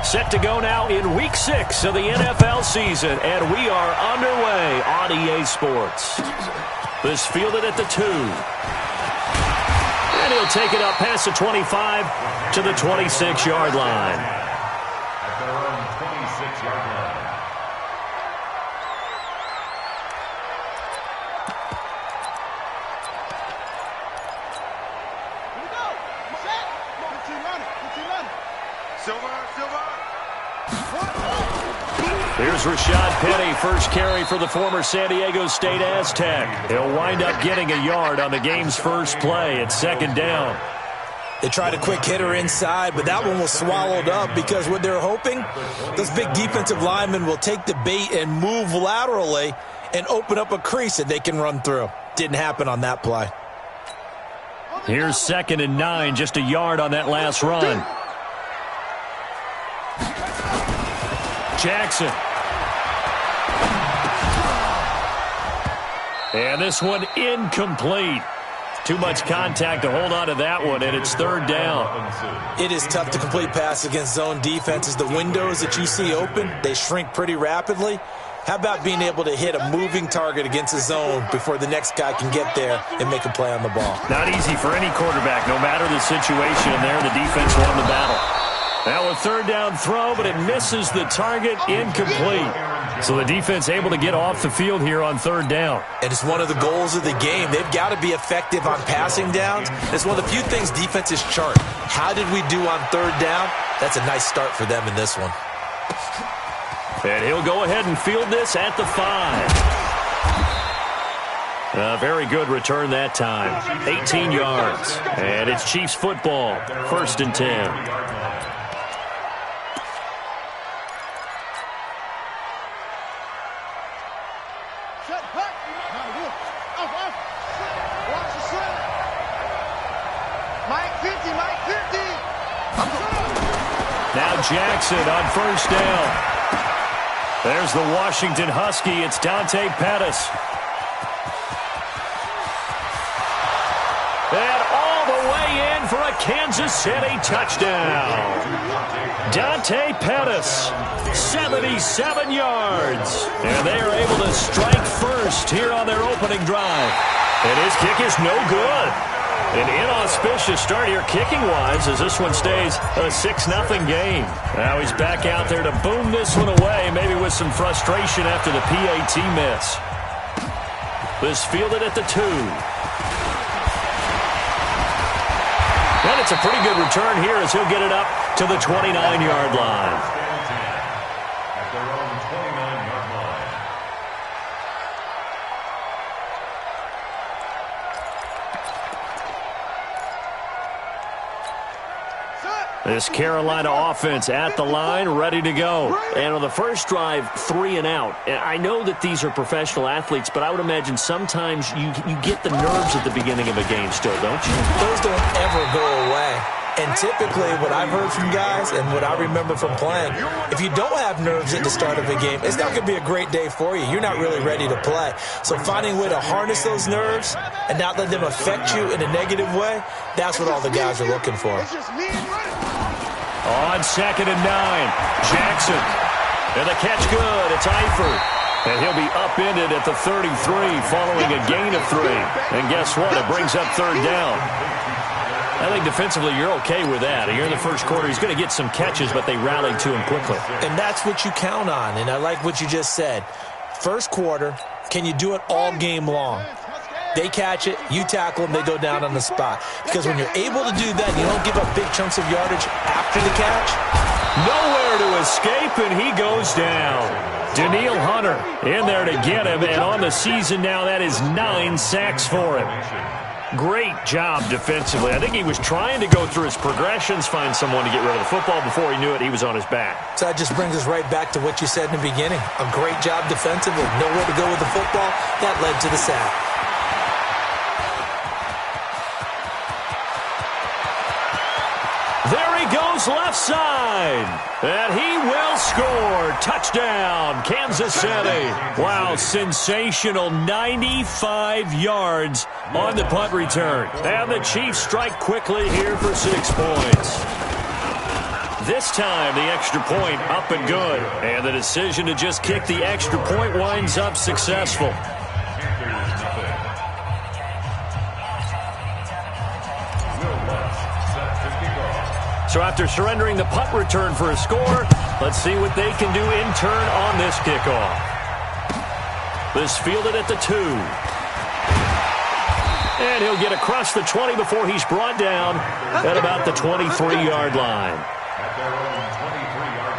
Set to go now in Week 6 of the NFL season, and we are underway on EA Sports. This fielded at the 2. And he'll take it up past the 25 to the 26-yard line. At their own 26-yard line. Here we go. Set. Continue running. Silver. Here's Rashad Penny, first carry for the former San Diego State Aztec. He'll wind up getting a yard on the game's first play. It's second down. They tried a quick hitter inside, but that one was swallowed up because what they're hoping, those big defensive linemen will take the bait and move laterally and open up a crease that they can run through. Didn't happen on that play. Here's 2nd and 9, just a yard on that last run. Jackson. And this one incomplete. Too much contact to hold on to that one, and it's third down. It is tough to complete pass against zone defenses. The windows that you see open, they shrink pretty rapidly. How about being able to hit a moving target against a zone before the next guy can get there and make a play on the ball? Not easy for any quarterback, no matter the situation. There, the defense won the battle. Now a third down throw, but it misses the target, incomplete. So the defense able to get off the field here on third down. And it's one of the goals of the game. They've got to be effective on passing downs. It's one of the few things defenses chart. How did we do on third down? That's a nice start for them in this one. And he'll go ahead and field this at the 5. A very good return that time. 18 yards. And it's Chiefs football. 1st and 10. Now Jackson on first down. There's the Washington Husky. It's Dante Pettis. And all the way in for a Kansas City touchdown. Dante Pettis, 77 yards. And they are able to strike first here on their opening drive. And his kick is no good. An inauspicious start here kicking-wise as this one stays a 6-0 game. Now he's back out there to boom this one away, maybe with some frustration after the PAT miss. This fielded at the 2. And it's a pretty good return here as he'll get it up to the 29-yard line. At their own 29-yard line. This Carolina offense at the line, ready to go. And on the first drive, 3 and out. I know that these are professional athletes, but I would imagine sometimes you get the nerves at the beginning of a game still, don't you? Those don't ever go away. And typically, what I've heard from guys and what I remember from playing, if you don't have nerves at the start of a game, it's not going to be a great day for you. You're not really ready to play. So finding a way to harness those nerves and not let them affect you in a negative way, that's what all the guys are looking for. On 2nd and 9, Jackson. And the catch good. It's Eifert. And he'll be upended at the 33 following a gain of 3. And guess what? It brings up third down. I think defensively you're okay with that. Here in the first quarter, he's going to get some catches, but they rallied to him quickly. And that's what you count on, and I like what you just said. First quarter, can you do it all game long? They catch it, you tackle them, they go down on the spot. Because when you're able to do that, you don't give up big chunks of yardage after the catch. Nowhere to escape, and he goes down. Daniil Hunter in there to get him, and on the season now, that is 9 sacks for him. Great job defensively. I think he was trying to go through his progressions, find someone to get rid of the football. Before he knew it, he was on his back. So that just brings us right back to what you said in the beginning. A great job defensively. Nowhere to go with the football. That led to the sack. There he goes left side. And he will score. Touchdown, Kansas City. Wow, sensational 95 yards on the punt return. And the Chiefs strike quickly here for 6 points. This time, the extra point up and good. And the decision to just kick the extra point winds up successful. So after surrendering the punt return for a score, let's see what they can do in turn on this kickoff. This fielded at the 2. And he'll get across the 20 before he's brought down at about the 23-yard line. At their own 23-yard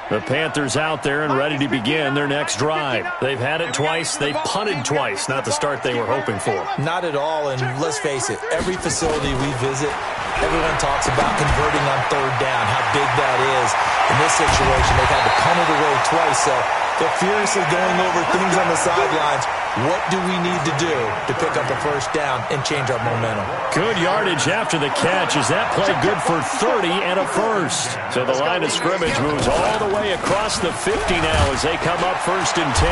line. The Panthers out there and ready to begin their next drive. They've had it twice. They've punted twice. Not the start they were hoping for. Not at all, and let's face it, every facility we visit, everyone talks about converting on third down, how big that is. In this situation, they've had to punt it away twice, so they're furiously going over things on the sidelines. What do we need to do to pick up a first down and change our momentum? Good yardage after the catch. Is that play good for 30 and a first? So the line of scrimmage moves all the way across the 50 now as they come up 1st and 10.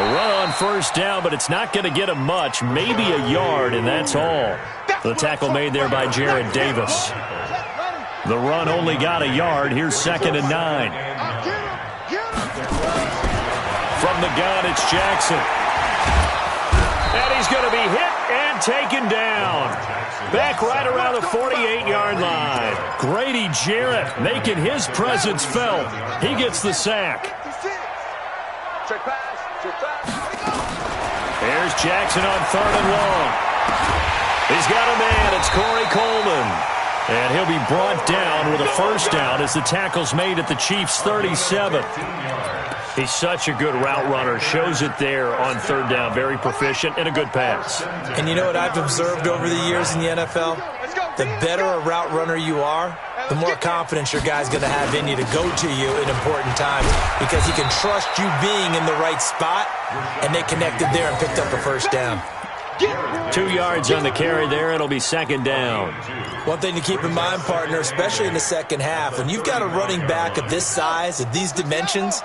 A run on first down, but it's not going to get them much. Maybe a yard, and that's all. The tackle made there by Jared Davis. The run only got a yard. Here's 2nd and 9. From the gun, it's Jackson. And he's going to be hit and taken down. Back right around the 48-yard line. Grady Jarrett making his presence felt. He gets the sack. Here's Jackson on 3rd and long. He's got a man. It's Corey Coleman. And he'll be brought down with a first down as the tackle's made at the Chiefs' 37. He's such a good route runner. Shows it there on 3rd down. Very proficient and a good pass. And you know what I've observed over the years in the NFL? The better a route runner you are, the more confidence your guy's going to have in you to go to you in important times because he can trust you being in the right spot, and they connected there and picked up a first down. 2 yards on the carry there. It'll be 2nd down. One thing to keep in mind, partner, especially in the second half, when you've got a running back of this size, of these dimensions,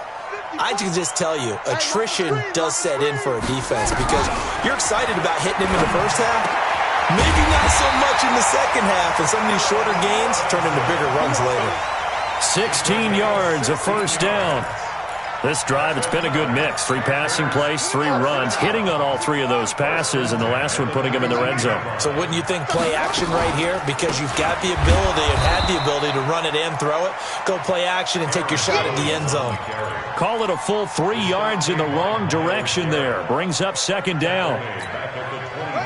I can just tell you, attrition does set in for a defense because you're excited about hitting him in the first half. Maybe not so much in the second half, and some of these shorter gains turn into bigger runs later. 16 yards, a first down. This drive, it's been a good mix. 3 passing plays, 3 runs, hitting on all 3 of those passes, and the last one putting him in the red zone. So wouldn't you think play action right here? Because you've got the ability and had the ability to run it and throw it. Go play action and take your shot at the end zone. Call it a full 3 yards in the wrong direction there. Brings up 2nd down.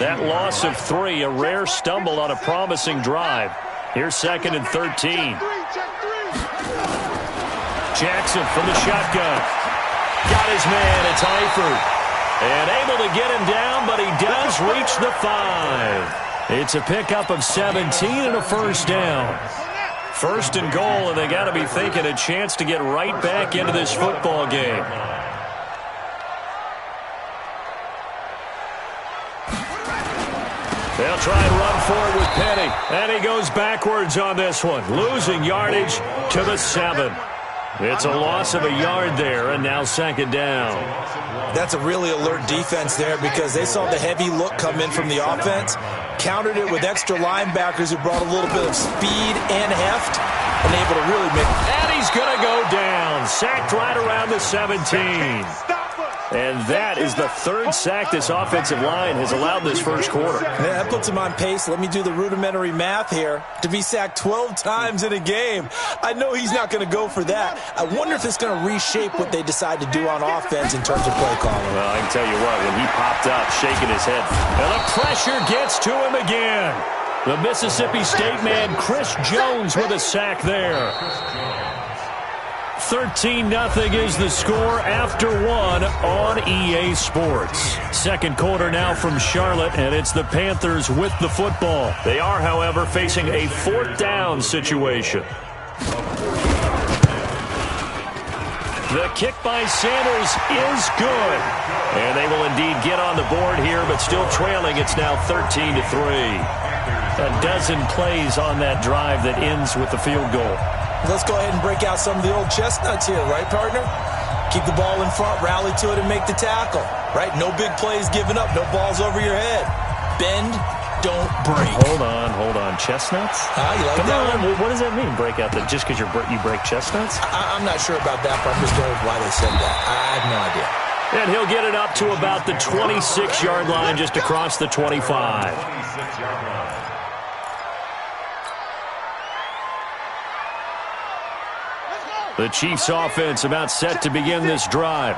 That loss of 3, a rare stumble on a promising drive. Here's 2nd and 13. Jackson from the shotgun. Got his man. It's Eifert. And able to get him down, but he does reach the 5. It's a pickup of 17 and a first down. 1st and goal, and they got to be thinking a chance to get right back into this football game. They'll try and run forward with Penny. And he goes backwards on this one. Losing yardage to the 7. It's a loss of a yard there, and now 2nd down. That's a really alert defense there because they saw the heavy look come in from the offense, countered it with extra linebackers who brought a little bit of speed and heft, and able to really make... And he's going to go down. Sacked right around the 17. And that is the 3rd sack this offensive line has allowed this first quarter. Yeah, that puts him on pace. Let me do the rudimentary math here. To be sacked 12 times in a game. I know he's not going to go for that. I wonder if it's going to reshape what they decide to do on offense in terms of play calling. Well, I can tell you what, when he popped up, shaking his head, and the pressure gets to him again. The Mississippi State man, Chris Jones, with a sack there. 13-0 is the score after 1 on EA Sports. 2nd quarter now from Charlotte, and it's the Panthers with the football. They are, however, facing a 4th down situation. The kick by Sanders is good. And they will indeed get on the board here, but still trailing. It's now 13-3. A dozen plays on that drive that ends with the field goal. Let's go ahead and break out some of the old chestnuts here, right, partner? Keep the ball in front, rally to it, and make the tackle. Right? No big plays given up, no balls over your head. Bend, don't break. Hold on. Chestnuts? You like that one? What does that mean, break out the, just because you break chestnuts? I'm not sure about that, but I'm just going with why they said that. I have no idea. And he'll get it up to about the 26-yard line, just across the 25. 26-yard line. The Chiefs offense about set to begin this drive.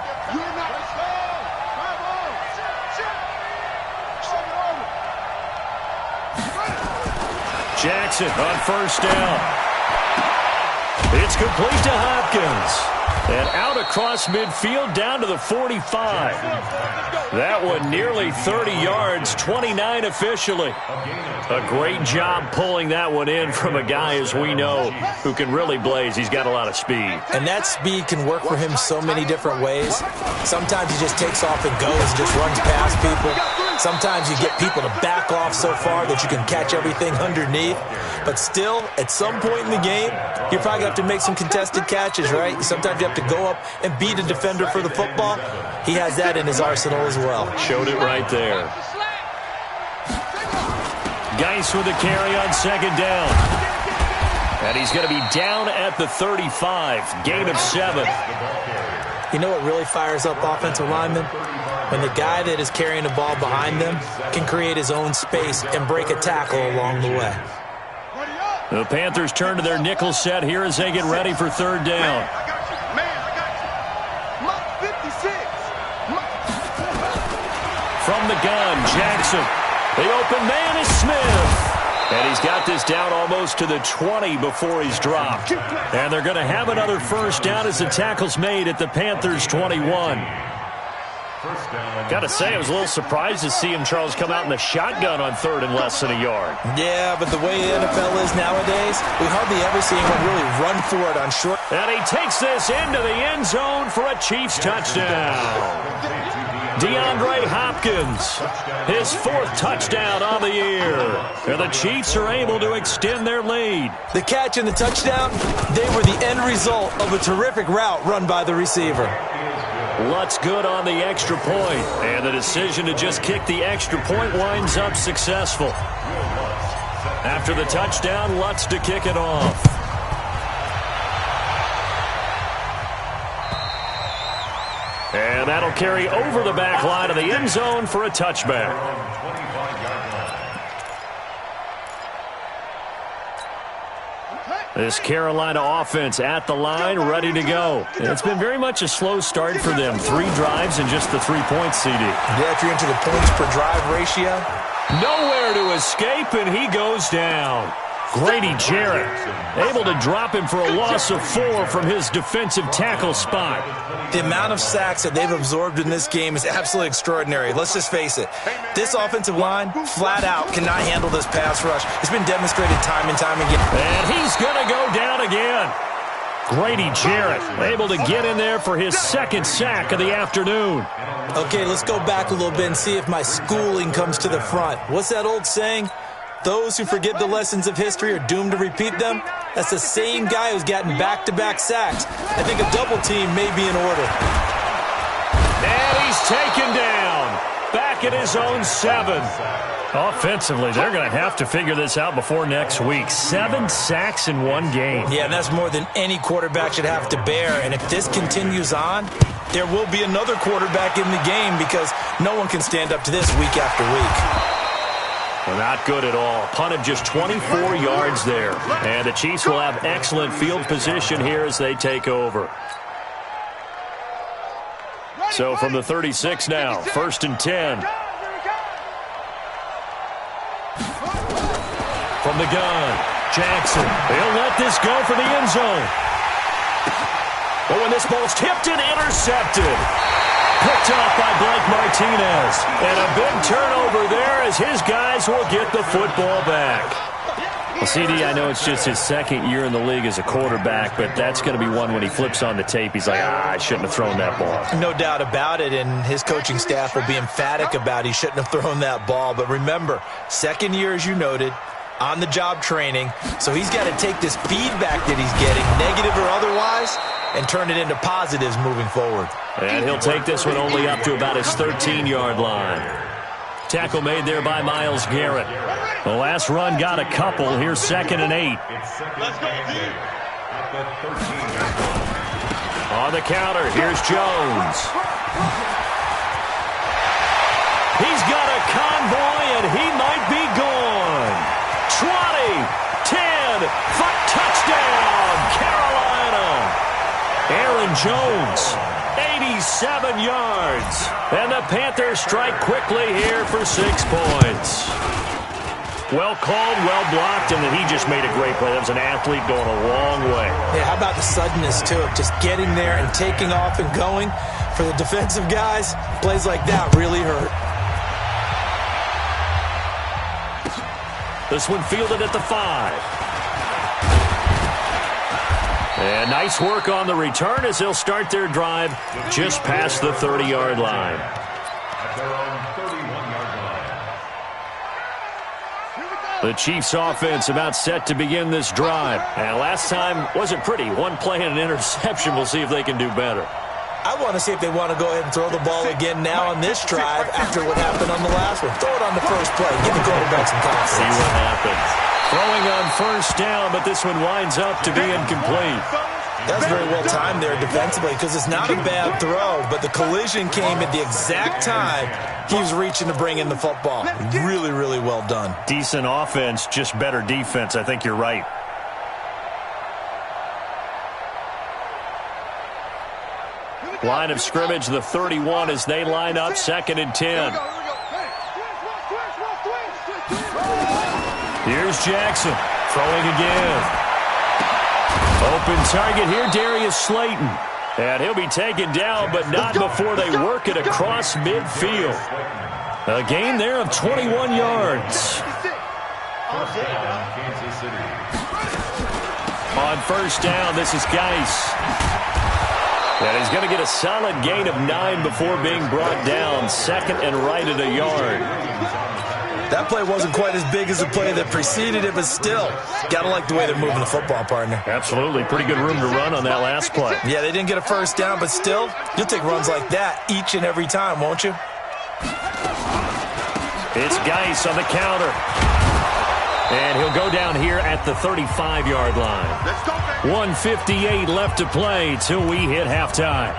Jackson on first down. It's complete to Hopkins. And out across midfield down to the 45. That one nearly 30 yards, 29 officially. A great job pulling that one in from a guy, as we know, who can really blaze. He's got a lot of speed. And that speed can work for him so many different ways. Sometimes he just takes off and goes and just runs past people. Sometimes you get people to back off so far that you can catch everything underneath. But still, at some point in the game, you probably have to make some contested catches, right? Sometimes you have to go up and beat a defender for the football. He has that in his arsenal as well. Showed it right there. Geis with a carry on second down. And he's going to be down at the 35. Gain of 7. You know what really fires up offensive linemen? When the guy that is carrying the ball behind them can create his own space and break a tackle along the way. The Panthers turn to their nickel set here as they get ready for third down. From the gun, Jackson. The open man is Smith. And he's got this down almost to the 20 before he's dropped. And they're going to have another first down as the tackle's made at the Panthers' 21. Got to say, I was a little surprised to see him, Charles, come out in the shotgun on third and less than a yard. Yeah, but the way the NFL is nowadays, we hardly ever see anyone really run for it on short. And he takes this into the end zone for a Chiefs touchdown. DeAndre Hopkins, his 4th touchdown on the year. And the Chiefs are able to extend their lead. The catch and the touchdown, they were the end result of a terrific route run by the receiver. Lutz good on the extra point, and the decision to just kick the extra point winds up successful. After the touchdown, Lutz to kick it off. And that'll carry over the back line of the end zone for a touchback. This Carolina offense at the line, ready to go. It's been very much a slow start for them. 3 drives and just the 3 points, CD. Yeah, if you're into the points per drive ratio. Nowhere to escape, and he goes down. Grady Jarrett able to drop him for a loss of 4 from his defensive tackle spot. The amount of sacks that they've absorbed in this game is absolutely extraordinary. Let's just face it. This offensive line, flat out, cannot handle this pass rush. It's been demonstrated time and time again. And he's going to go down again. Grady Jarrett able to get in there for his 2nd sack of the afternoon. Okay, let's go back a little bit and see if my schooling comes to the front. What's that old saying? Those who forget the lessons of history are doomed to repeat them. That's the same guy who's gotten back-to-back sacks. I think a double team may be in order. And he's taken down. Back at his own 7. Offensively, they're going to have to figure this out before next week. 7 sacks in 1 game. Yeah, and that's more than any quarterback should have to bear. And if this continues on, there will be another quarterback in the game because no one can stand up to this week after week. Well, not good at all. Punted just 24 yards there. And the Chiefs will have excellent field position here as they take over. So from the 36 now, 1st and 10. From the gun, Jackson. He'll let this go for the end zone. But when this ball's tipped and intercepted. Picked off by Blake Martinez. And a big turnover there as his guys will get the football back. Well, CD, I know it's just his 2nd year in the league as a quarterback, but that's going to be one when he flips on the tape. He's like, I shouldn't have thrown that ball. No doubt about it, and his coaching staff will be emphatic about he shouldn't have thrown that ball. But remember, 2nd year, as you noted, on-the-job training, so he's got to take this feedback that he's getting, negative or otherwise, and turn it into positives moving forward. And he'll take this one only up to about his 13-yard line. Tackle made there by Myles Garrett. The last run got a couple. Here's 2nd and 8. Let's go, team. On the counter, here's Jones. He's got a convoy, and he might be gone. 20, 10, touchdown, Carolina. Aaron Jones, 87 yards. And the Panthers strike quickly here for 6 points. Well called, well blocked, and then he just made a great play. That was an athlete going a long way. Yeah, how about the suddenness to it? Just getting there and taking off and going. For the defensive guys, plays like that really hurt. This one fielded at the 5. And nice work on the return as they'll start their drive just past the 30-yard line. At their own 31-yard line. The Chiefs offense about set to begin this drive. And last time wasn't pretty. One play and an interception. We'll see if they can do better. I want to see if they want to go ahead and throw the ball again now on this drive after what happened on the last one. Throw it on the first play. Give the quarterback some confidence. See what happens. Throwing on first down, but this one winds up to be incomplete. That was very well timed there defensively because it's not a bad throw, but the collision came at the exact time he was reaching to bring in the football. Really, really well done. Decent offense, just better defense. I think you're right. Line of scrimmage, the 31 as they line up 2nd and 10. Here's Jackson throwing again. Open target here, Darius Slayton. And he'll be taken down, but not before they work it across midfield. A gain there of 21 yards. On first down, this is Geis. And he's going to get a solid gain of 9 before being brought down. 2nd and right at a yard. That play wasn't quite as big as the play that preceded it, but still, got to like the way they're moving the football, partner. Absolutely. Pretty good room to run on that last play. Yeah, they didn't get a first down, but still, you'll take runs like that each and every time, won't you? It's Geis on the counter. And he'll go down here at the 35-yard line. 1:58 left to play till we hit halftime.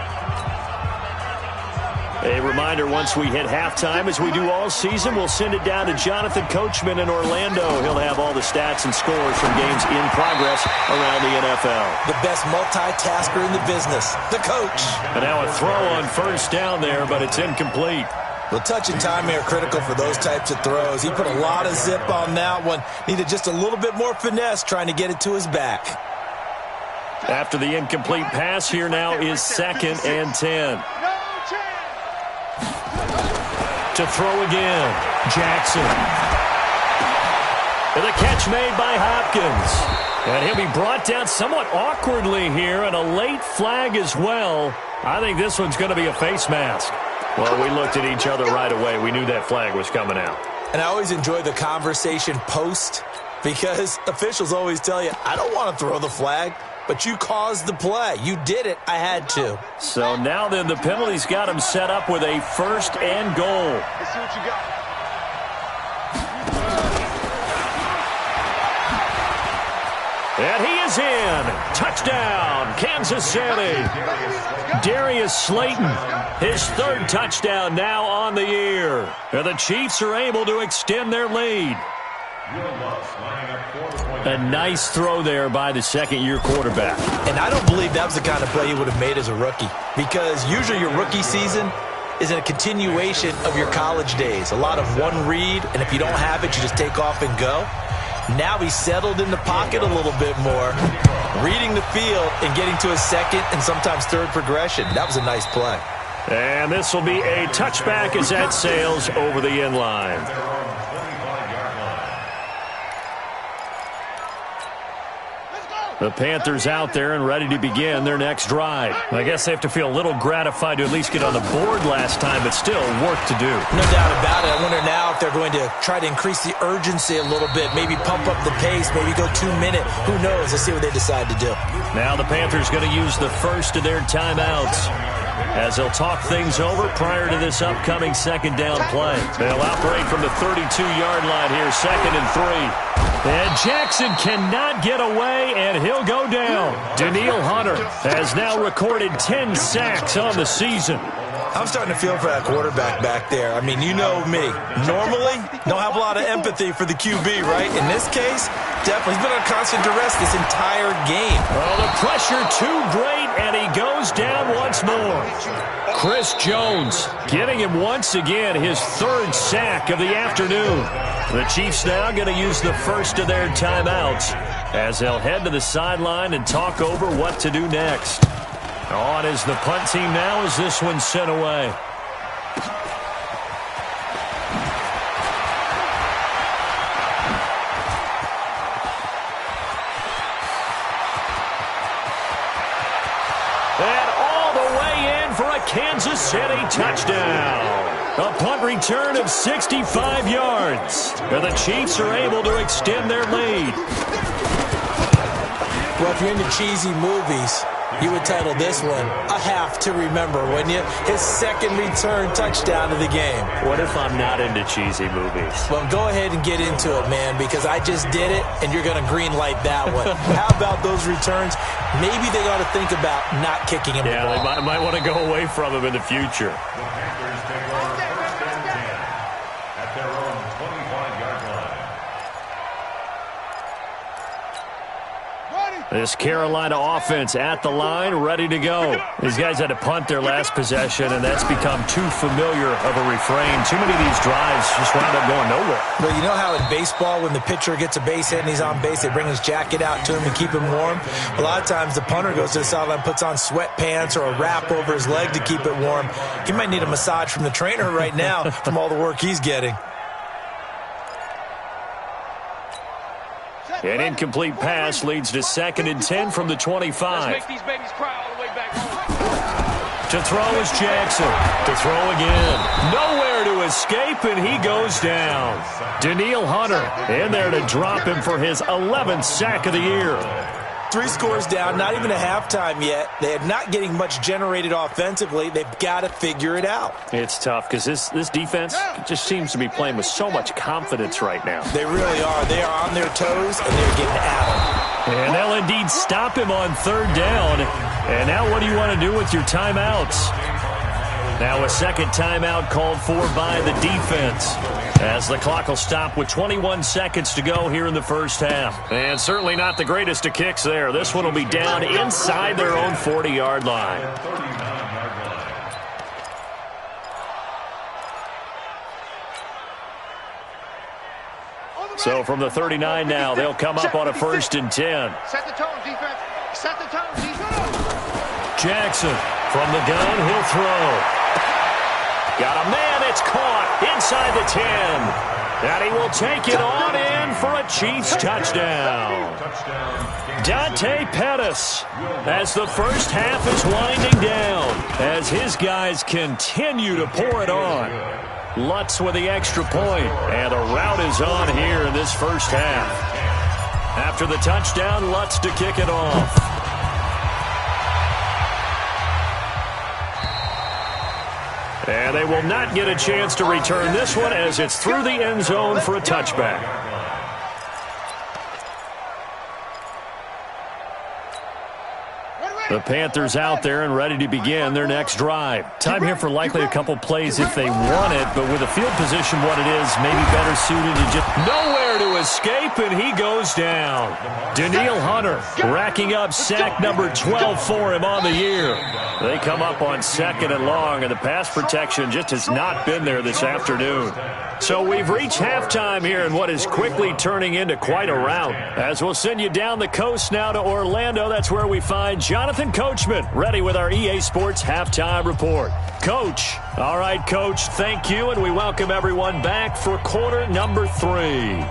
A reminder, once we hit halftime, as we do all season, we'll send it down to Jonathan Coachman in Orlando. He'll have all the stats and scores from games in progress around the NFL. The best multitasker in the business, the coach. And now a throw on first down there, but it's incomplete. Well, touch and timing are critical for those types of throws. He put a lot of zip on that one. Needed just a little bit more finesse trying to get it to his back. After the incomplete pass, here now is 2nd and 10. To throw again, Jackson. And the catch made by Hopkins. And he'll be brought down somewhat awkwardly here, and a late flag as well. I think this one's going to be a face mask. Well, we looked at each other right away. We knew that flag was coming out. And I always enjoy the conversation post because officials always tell you, I don't want to throw the flag, but you caused the play. You did it. I had to. So now then the penalty's got him set up with a 1st and goal. Let's see what you got. And he is in. Touchdown, Kansas City. Darius Slayton, his 3rd touchdown now on the year. And the Chiefs are able to extend their lead. A nice throw there by the 2nd-year quarterback. And I don't believe that was the kind of play he would have made as a rookie, because usually your rookie season is a continuation of your college days. A lot of one read, and if you don't have it, you just take off and go. Now he's settled in the pocket a little bit more, reading the field and getting to his 2nd and sometimes 3rd progression. That was a nice play. And this will be a touchback as that sails over the end line. The Panthers out there and ready to begin their next drive. I guess they have to feel a little gratified to at least get on the board last time, but still work to do. No doubt about it. I wonder now if they're going to try to increase the urgency a little bit, maybe pump up the pace, maybe go 2-minute. Who knows? Let's see what they decide to do. Now the Panthers going to use the first of their timeouts as they'll talk things over prior to this upcoming second down play. They'll operate from the 32-yard line here, 2nd and 3. And Jackson cannot get away, and he'll go down. Danielle Hunter has now recorded 10 sacks on the season. I'm starting to feel for that quarterback back there. I mean, you know me. Normally, don't have a lot of empathy for the QB, right? In this case, definitely. He's been under constant duress this entire game. Well, the pressure too great, and he goes down once more. Chris Jones getting him once again his 3rd sack of the afternoon. The Chiefs now going to use the first of their timeouts as they'll head to the sideline and talk over what to do next. On is the punt team now as this one's sent away. And all the way in for a Kansas City touchdown. A punt return of 65 yards. And the Chiefs are able to extend their lead. Well, if you're into cheesy movies, you would title this one A Half to Remember, wouldn't you? His 2nd return touchdown of the game. What if I'm not into cheesy movies? Well, go ahead and get into it, man, because I just did it, and you're going to green light that one. How about those returns? Maybe they ought to think about not kicking him the ball. Yeah, they might want to go away from him in the future. This Carolina offense at the line, ready to go. These guys had to punt their last possession, and that's become too familiar of a refrain. Too many of these drives just wound up going nowhere. Well, you know how in baseball, when the pitcher gets a base hit and he's on base, they bring his jacket out to him to keep him warm? A lot of times the punter goes to the sideline, puts on sweatpants or a wrap over his leg to keep it warm. He might need a massage from the trainer right now from all the work he's getting. An incomplete pass leads to 2nd and 10 from the 25. Let's make these babies cry all the way back home. To throw is Jackson. To throw again. Nowhere to escape, and he goes down. Danielle Hunter in there to drop him for his 11th sack of the year. 3 scores down, not even a halftime yet. They are not getting much generated offensively. They've got to figure it out. It's tough because this defense just seems to be playing with so much confidence right now. They really are. They are on their toes, and they're getting at him. And they'll indeed stop him on 3rd down. And now what do you want to do with your timeouts? Now a 2nd timeout called for by the defense, as the clock will stop with 21 seconds to go here in the first half. And certainly not the greatest of kicks there. This one will be down inside their own 40-yard line. So from the 39 now, they'll come up on a 1st and 10. Set the tone, defense. Set the tone, defense. Jackson from the gun, he'll throw. Got a man, it's caught inside the 10. And he will take it on in for a Chiefs touchdown. Dante Pettis, as the first half is winding down, as his guys continue to pour it on. Lutz with the extra point, and the route is on here in this first half. After the touchdown, Lutz to kick it off. And they will not get a chance to return this one as it's through the end zone for a touchback. The Panthers out there and ready to begin their next drive. Time here for likely a couple plays if they want it, but with the field position what it is, maybe better suited to just nowhere to escape, and he goes down. Danielle Hunter racking up sack number 12 for him on the year. They come up on 2nd and long, and the pass protection just has not been there this afternoon. So we've reached halftime here in what is quickly turning into quite a rout. As we'll send you down the coast now to Orlando, that's where we find Jonathan Coachman, ready with our EA Sports Halftime Report. Coach. All right, Coach, thank you, and we welcome everyone back for quarter number 3.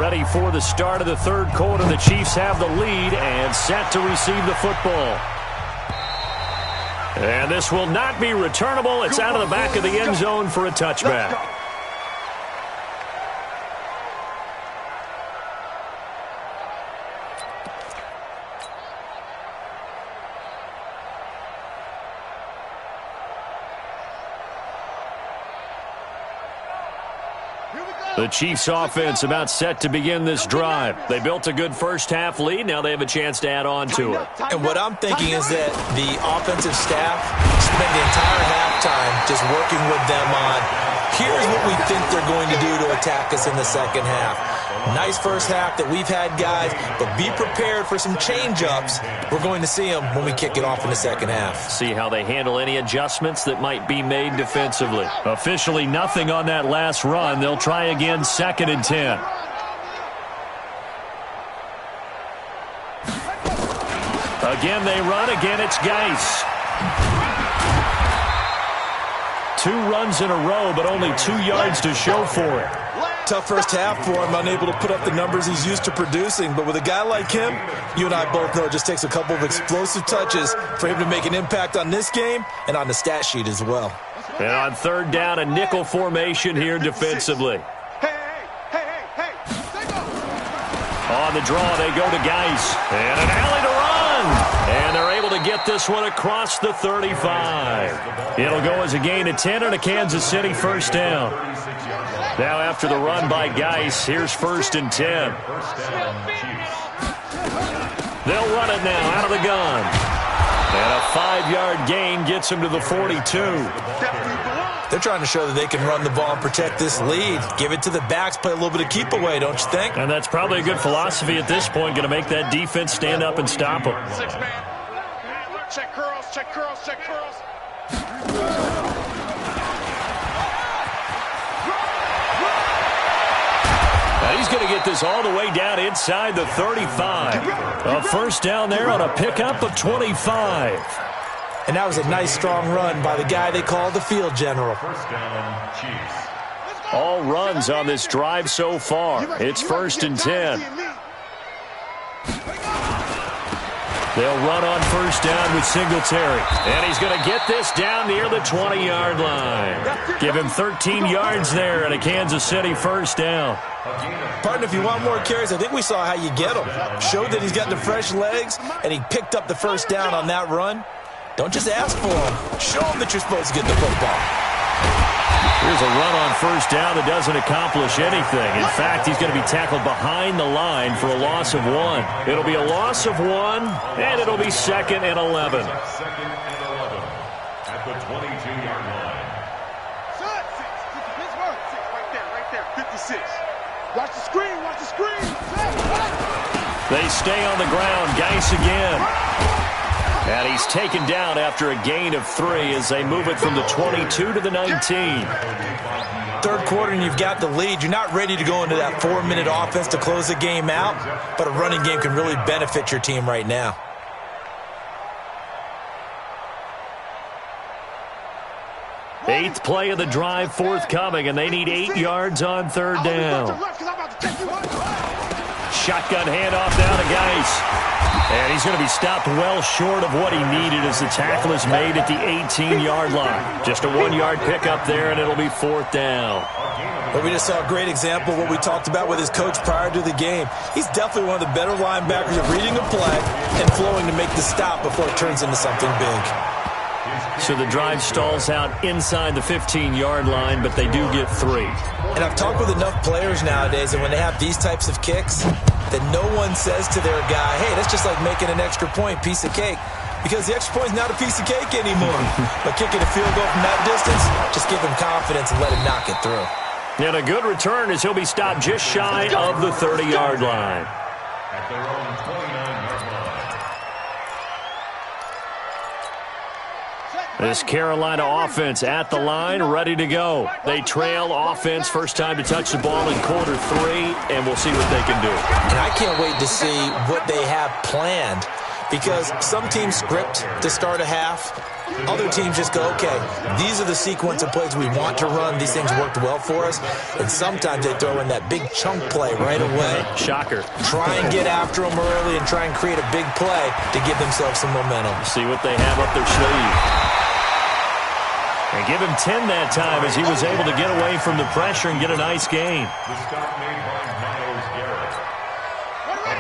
Ready for the start of the third quarter. The Chiefs have the lead and set to receive the football. And this will not be returnable. It's out of the back of the end zone for a touchback. The Chiefs offense about set to begin this drive. They built a good first-half lead. Now they have a chance to add on to it. And what I'm thinking is that the offensive staff spend the entire halftime just working with them on, here's what we think they're going to do to attack us in the second half. Nice first half that we've had, guys, but be prepared for some change-ups. We're going to see them when we kick it off in the second half. See how they handle any adjustments that might be made defensively. Officially nothing on that last run. They'll try again, 2nd and 10. Again they run. Again it's Geis. 2 runs in a row, but only 2 yards to show for it. Tough first half for him, unable to put up the numbers he's used to producing. But with a guy like him, you and I both know it just takes a couple of explosive touches for him to make an impact on this game and on the stat sheet as well. And on 3rd down, a nickel formation here defensively. On the draw, they go to Geis. And an alley to run. And they're able to get this one across the 35. It'll go as a gain of 10 and a Kansas City first down. Now after the run by Geis, here's 1st and 10. They'll run it now out of the gun. And a 5-yard gain gets him to the 42. They're trying to show that they can run the ball and protect this lead. Give it to the backs, play a little bit of keep away, don't you think? And that's probably a good philosophy at this point, going to make that defense stand up and stop them. 6-man. Check curls, check curls, check curls. He's going to get this all the way down inside the 35. A first down there on a pickup of 25. And that was a nice, strong run by the guy they call the field general. First down, Chiefs. All runs on this drive so far. It's 1st and 10. They'll run on first down with Singletary. And he's going to get this down near the 20-yard line. Give him 13 yards there and a Kansas City first down. Partner, if you want more carries, I think we saw how you get him. Showed that he's got the fresh legs, and he picked up the first down on that run. Don't just ask for him. Show him that you're supposed to get the football. Here's a run on first down that doesn't accomplish anything. In fact, he's going to be tackled behind the line for a loss of 1. It'll be a loss of 1, and it'll be 2nd and 11. 2nd and 11 at the 22-yard line. 6, right there, 56. Watch the screen, watch the screen. They stay on the ground. Geis again. And he's taken down after a gain of 3 as they move it from the 22 to the 19. Third quarter and you've got the lead. You're not ready to go into that 4-minute offense to close the game out, but a running game can really benefit your team right now. Eighth play of the drive forthcoming, and they need 8 yards on 3rd down. Shotgun handoff now to Geis. And he's going to be stopped well short of what he needed as the tackle is made at the 18-yard line. Just a 1-yard pickup there, and it'll be 4th down. But we just saw a great example of what we talked about with his coach prior to the game. He's definitely one of the better linebackers at reading a play and flowing to make the stop before it turns into something big. So the drive stalls out inside the 15-yard line, but they do get 3. And I've talked with enough players nowadays, and when they have these types of kicks, that no one says to their guy, hey, that's just like making an extra point, piece of cake. Because the extra point is not a piece of cake anymore. But kicking a field goal from that distance, just give him confidence and let him knock it through. And a good return as he'll be stopped just shy of the 30-yard line. At their own 29-yard line. This Carolina offense at the line, ready to go. They trail offense, first time to touch the ball in quarter 3, and we'll see what they can do. And I can't wait to see what they have planned because some teams script to start a half. Other teams just go, okay, these are the sequence of plays we want to run. These things worked well for us. And sometimes they throw in that big chunk play right away. Shocker. Try and get after them early and try and create a big play to give themselves some momentum. See what they have up their sleeve. And give him 10 that time as he was able to get away from the pressure and get a nice gain.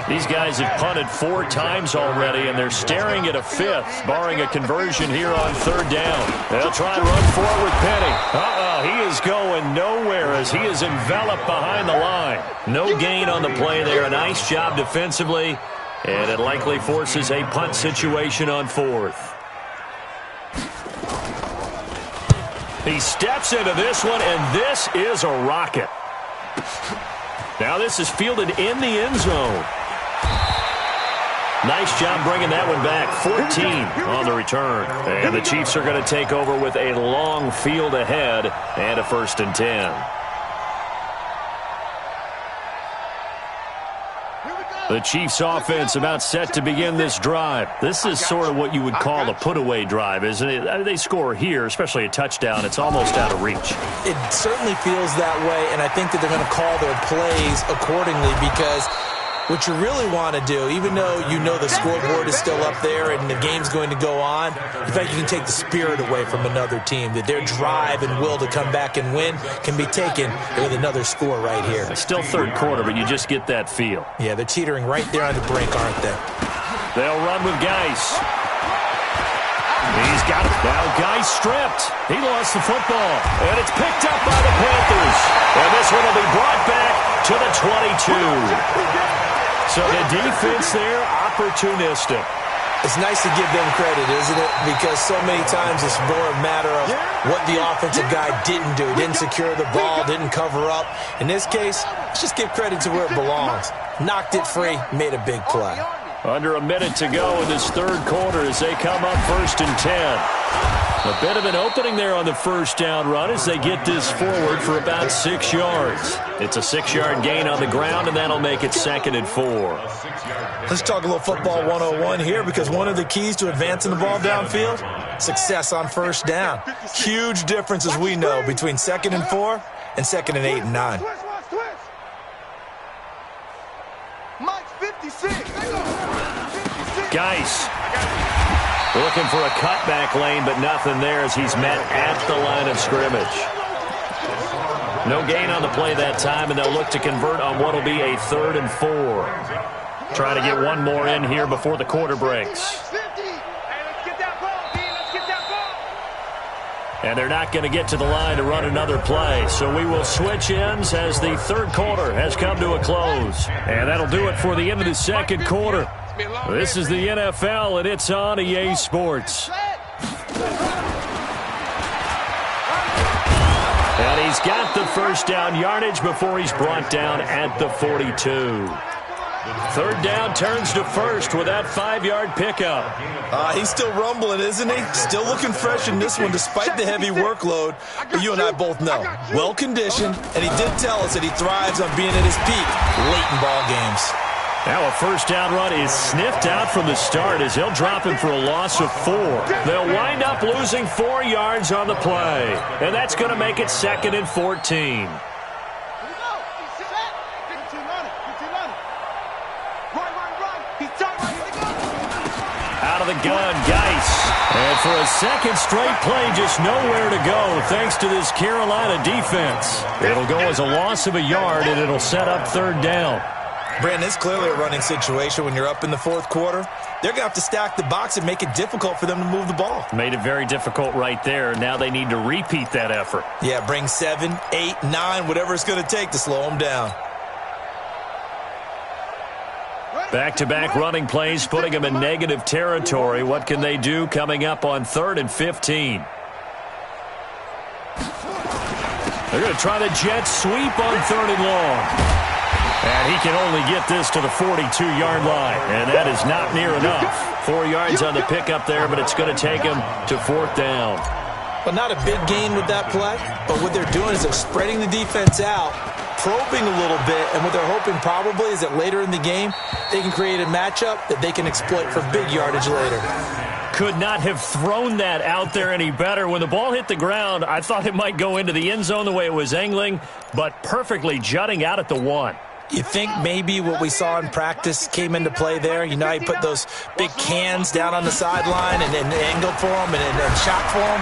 These guys have punted 4 times already, and they're staring at a 5th, barring a conversion here on 3rd down. They'll try and run for it with Penny. He is going nowhere as he is enveloped behind the line. No gain on the play there. A nice job defensively, and it likely forces a punt situation on 4th. He steps into this one, and this is a rocket. Now this is fielded in the end zone. Nice job bringing that one back. 14 on the return. And the Chiefs are going to take over with a long field ahead and a 1st and 10. The Chiefs offense about set to begin this drive. This is sort of what you would call a put-away drive, isn't it? They score here, especially a touchdown. It's almost out of reach. It certainly feels that way, and I think that they're going to call their plays accordingly because what you really want to do, even though you know the scoreboard is still up there and the game's going to go on, in fact, you can take the spirit away from another team, that their drive and will to come back and win can be taken with another score right here. It's still 3rd quarter, but you just get that feel. Yeah, they're teetering right there on the brink, aren't they? They'll run with Geis. He's got it. Now Geis stripped. He lost the football, and it's picked up by the Panthers. And this one will be brought back to the 22. So the defense there, opportunistic. It's nice to give them credit, isn't it? Because so many times it's more a matter of what the offensive guy didn't do. Didn't secure the ball, didn't cover up. In this case, let's just give credit to where it belongs. Knocked it free, made a big play. Under a minute to go in this 3rd quarter as they come up 1st and 10. A bit of an opening there on the 1st down run as they get this forward for about 6 yards. It's a 6-yard gain on the ground, and that'll make it 2nd and 4. Let's talk a little football 101 here, because one of the keys to advancing the ball downfield, success on 1st down. Huge difference, as we know, between 2nd and 4 and 2nd and 8 and 9. Geis looking for a cutback lane, but nothing there as he's met at the line of scrimmage. No gain on the play that time, and they'll look to convert on what will be a 3rd and 4. Trying to get one more in here before the quarter breaks. And they're not going to get to the line to run another play. So we will switch ends as the 3rd quarter has come to a close. And that'll do it for the end of the 2nd quarter. This is the NFL, and it's on EA Sports. And he's got the 1st down yardage before he's brought down at the 42. 3rd down turns to 1st with that 5-yard pickup. He's still rumbling, isn't he? Still looking fresh in this one despite the heavy workload. But you and I both know, well-conditioned, and he did tell us that he thrives on being at his peak late in ball games. Now a 1st down run is sniffed out from the start as he'll drop him for a loss of 4. They'll wind up losing 4 yards on the play. And that's going to make it 2nd and 14. Out of the gun, Geis. And for a 2nd straight play, just nowhere to go thanks to this Carolina defense. It'll go as a loss of a yard, and it'll set up 3rd down. Brandon, it's clearly a running situation when you're up in the 4th quarter. They're going to have to stack the box and make it difficult for them to move the ball. Made it very difficult right there. Now they need to repeat that effort. Yeah, bring 7, 8, 9, whatever it's going to take to slow them down. Back-to-back running plays, putting them in negative territory. What can they do coming up on 3rd and 15? They're going to try the jet sweep on 3rd and long. And he can only get this to the 42-yard line. And that is not near enough. 4 yards on the pickup there, but it's going to take him to 4th down. Well, not a big gain with that play, but what they're doing is they're spreading the defense out, probing a little bit, and what they're hoping probably is that later in the game, they can create a matchup that they can exploit for big yardage later. Could not have thrown that out there any better. When the ball hit the ground, I thought it might go into the end zone the way it was angling, but perfectly jutting out at the 1. You think maybe what we saw in practice came into play there? You know, he put those big cans down on the sideline and angled for them and shot for them.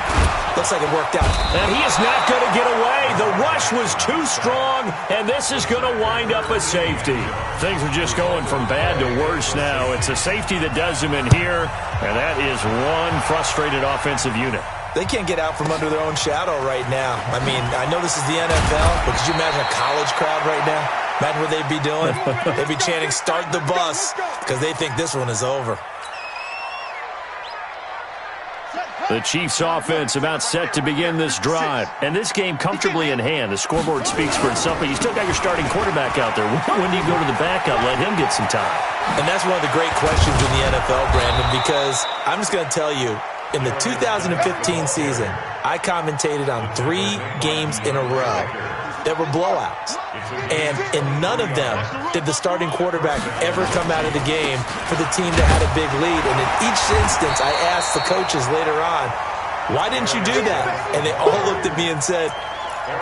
Looks like it worked out. And he is not going to get away. The rush was too strong, and this is going to wind up a safety. Things are just going from bad to worse now. It's a safety that does him in here, and that is one frustrated offensive unit. They can't get out from under their own shadow right now. I mean, I know this is the NFL, but could you imagine a college crowd right now? Imagine what they'd be doing. They'd be chanting, "Start the bus," because they think this one is over. The Chiefs offense about set to begin this drive. And this game comfortably in hand. The scoreboard speaks for itself, but you still got your starting quarterback out there. When do you go to the backup? Let him get some time. And that's one of the great questions in the NFL, Brandon, because I'm just going to tell you, in the 2015 season, I commentated on 3 games in a row that were blowouts. And in none of them did the starting quarterback ever come out of the game for the team that had a big lead. And in each instance, I asked the coaches later on, why didn't you do that? And they all looked at me and said,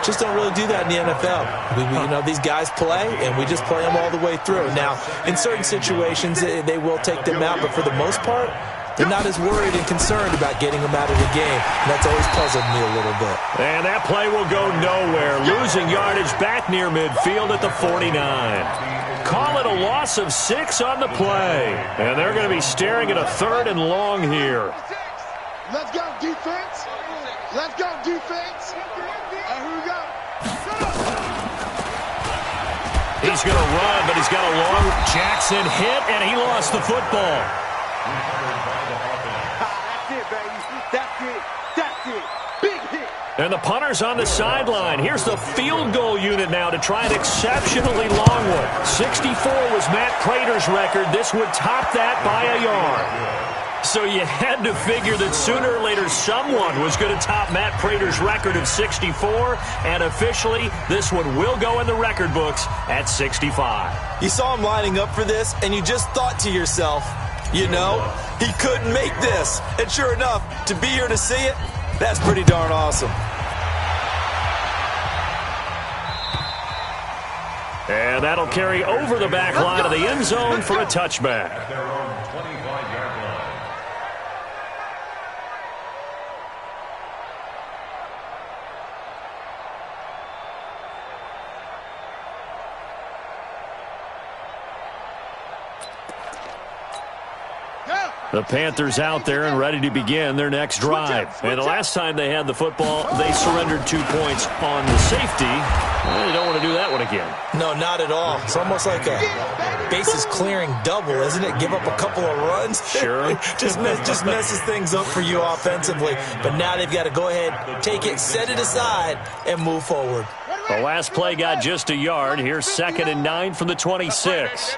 just don't really do that in the NFL. You know, these guys play, and we just play them all the way through. Now, in certain situations, they will take them out, but for the most part, they're not as worried and concerned about getting them out of the game. And that's always puzzled me a little bit. And that play will go nowhere. Losing yardage back near midfield at the 49. Call it a loss of 6 on the play. And they're going to be staring at a 3rd and long here. Let's go, defense. Let's go, defense. And here we go. He's going to run, but he's got a long Jackson hit, and he lost the football. That's it. Big hit. And the punter's on the sideline. Here's the field goal unit now to try an exceptionally long one. 64 was Matt Prater's record. This would top that by a yard. So you had to figure that sooner or later someone was going to top Matt Prater's record of 64, and officially this one will go in the record books at 65. You saw him lining up for this, and you just thought to yourself, you know, he couldn't make this. And sure enough, to be here to see it, that's pretty darn awesome. And that'll carry over the back line of the end zone for a touchback. At their own 25-yard line. The Panthers out there and ready to begin their next drive. And the last time they had the football, they surrendered 2 points on the safety. Well, they don't want to do that one again. No, not at all. It's almost like a bases clearing double, isn't it? Give up a couple of runs. Sure. just messes things up for you offensively. But now they've got to go ahead, take it, set it aside, and move forward. The last play got just a yard. Here's 2nd and 9 from the 26.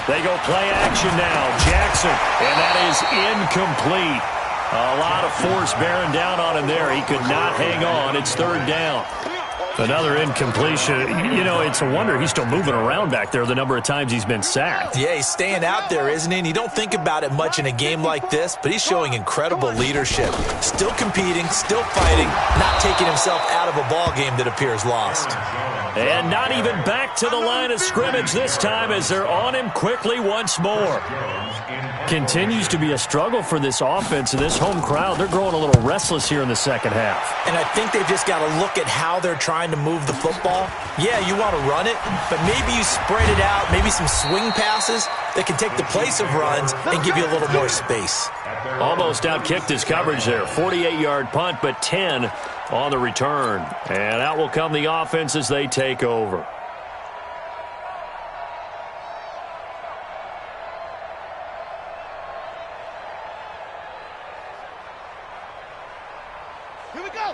They go play action now. Jackson, and that is incomplete. A lot of force bearing down on him there. He could not hang on. It's 3rd down. Another incompletion. You know, it's a wonder he's still moving around back there the number of times he's been sacked. Yeah, he's staying out there, isn't he? And you don't think about it much in a game like this, but he's showing incredible leadership. Still competing, still fighting, not taking himself out of a ball game that appears lost. And not even back to the line of scrimmage this time as they're on him quickly once more. Continues to be a struggle for this offense and this home crowd. They're growing a little restless here in the second half. And I think they've just got to look at how they're trying to move the football. Yeah, you want to run it, but maybe you spread it out, maybe some swing passes that can take the place of runs and give you a little more space. Almost outkicked his coverage there. 48-yard punt, but 10 on the return. And out will come the offense as they take over.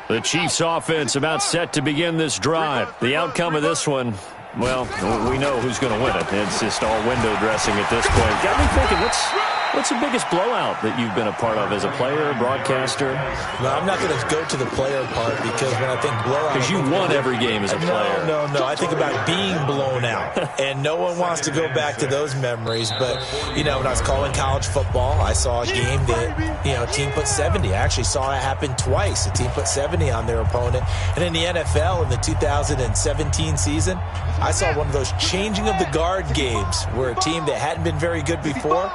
The Chiefs offense about set to begin this drive. The outcome of this one, well, we know who's going to win it. It's just all window dressing at this point. Got me thinking, What's the biggest blowout that you've been a part of as a player, broadcaster? No, I'm not going to go to the player part because when I think blowout... Because you won every game as a player. No. I think about being blown out. And no one wants to go back to those memories. But, when I was calling college football, I saw a game that, a team put 70. I actually saw it happen twice. A team put 70 on their opponent. And in the NFL in the 2017 season, I saw one of those changing of the guard games where a team that hadn't been very good before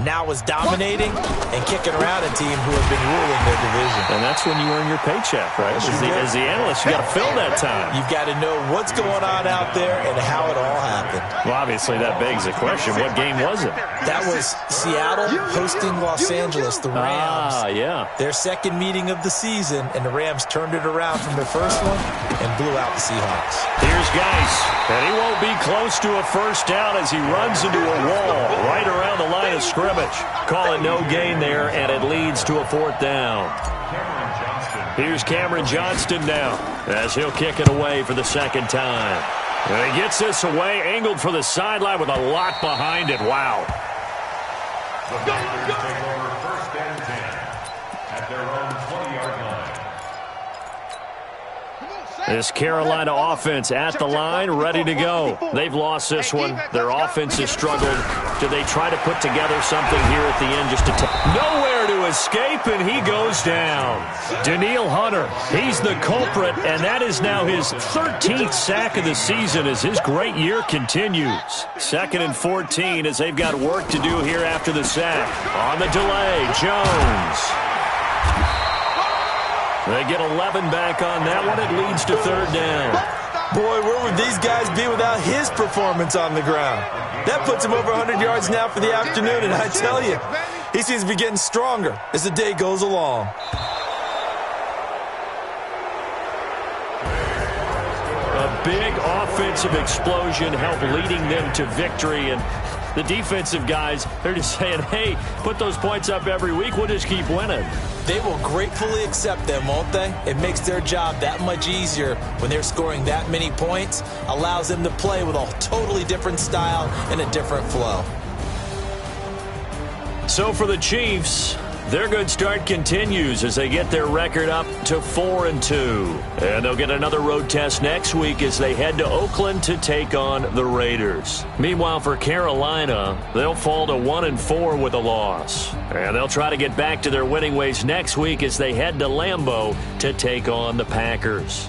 now was dominating and kicking around a team who had been ruling their division. And that's when you earn your paycheck, right? As the analyst, you got to fill that time. You've got to know what's going on out there and how it all happened. Well, obviously, that begs the question, what game was it? That was Seattle hosting Los Angeles, the Rams. Yeah. Their second meeting of the season, and the Rams turned it around from their first one and blew out the Seahawks. Here's Geis, and he won't be close to a first down as he runs into a wall right around the line of scrimmage. Calling no gain there, and it leads to a fourth down. Here's Cameron Johnston now as he'll kick it away for the second time. And he gets this away, angled for the sideline with a lot behind it. Wow. The Panthers take over first and 10 at their own 20-yard line. This Carolina offense at the line, ready to go. They've lost this one. Their offense has struggled. Do they try to put together something here at the end just to nowhere to escape, and he goes down. Danielle Hunter, he's the culprit, and that is now his 13th sack of the season as his great year continues. 2nd and 14 as they've got work to do here after the sack. On the delay, Jones. They get 11 back on that one. It leads to third down. Boy, where would these guys be without his performance on the ground? That puts him over 100 yards now for the afternoon, and I tell you, he seems to be getting stronger as the day goes along. A big offensive explosion helped leading them to victory, and the defensive guys, they're just saying, hey, put those points up every week. We'll just keep winning. They will gratefully accept them, won't they? It makes their job that much easier when they're scoring that many points. Allows them to play with a totally different style and a different flow. So for the Chiefs, their good start continues as they get their record up to 4-2. And they'll get another road test next week as they head to Oakland to take on the Raiders. Meanwhile, for Carolina, they'll fall to 1-4 with a loss. And they'll try to get back to their winning ways next week as they head to Lambeau to take on the Packers.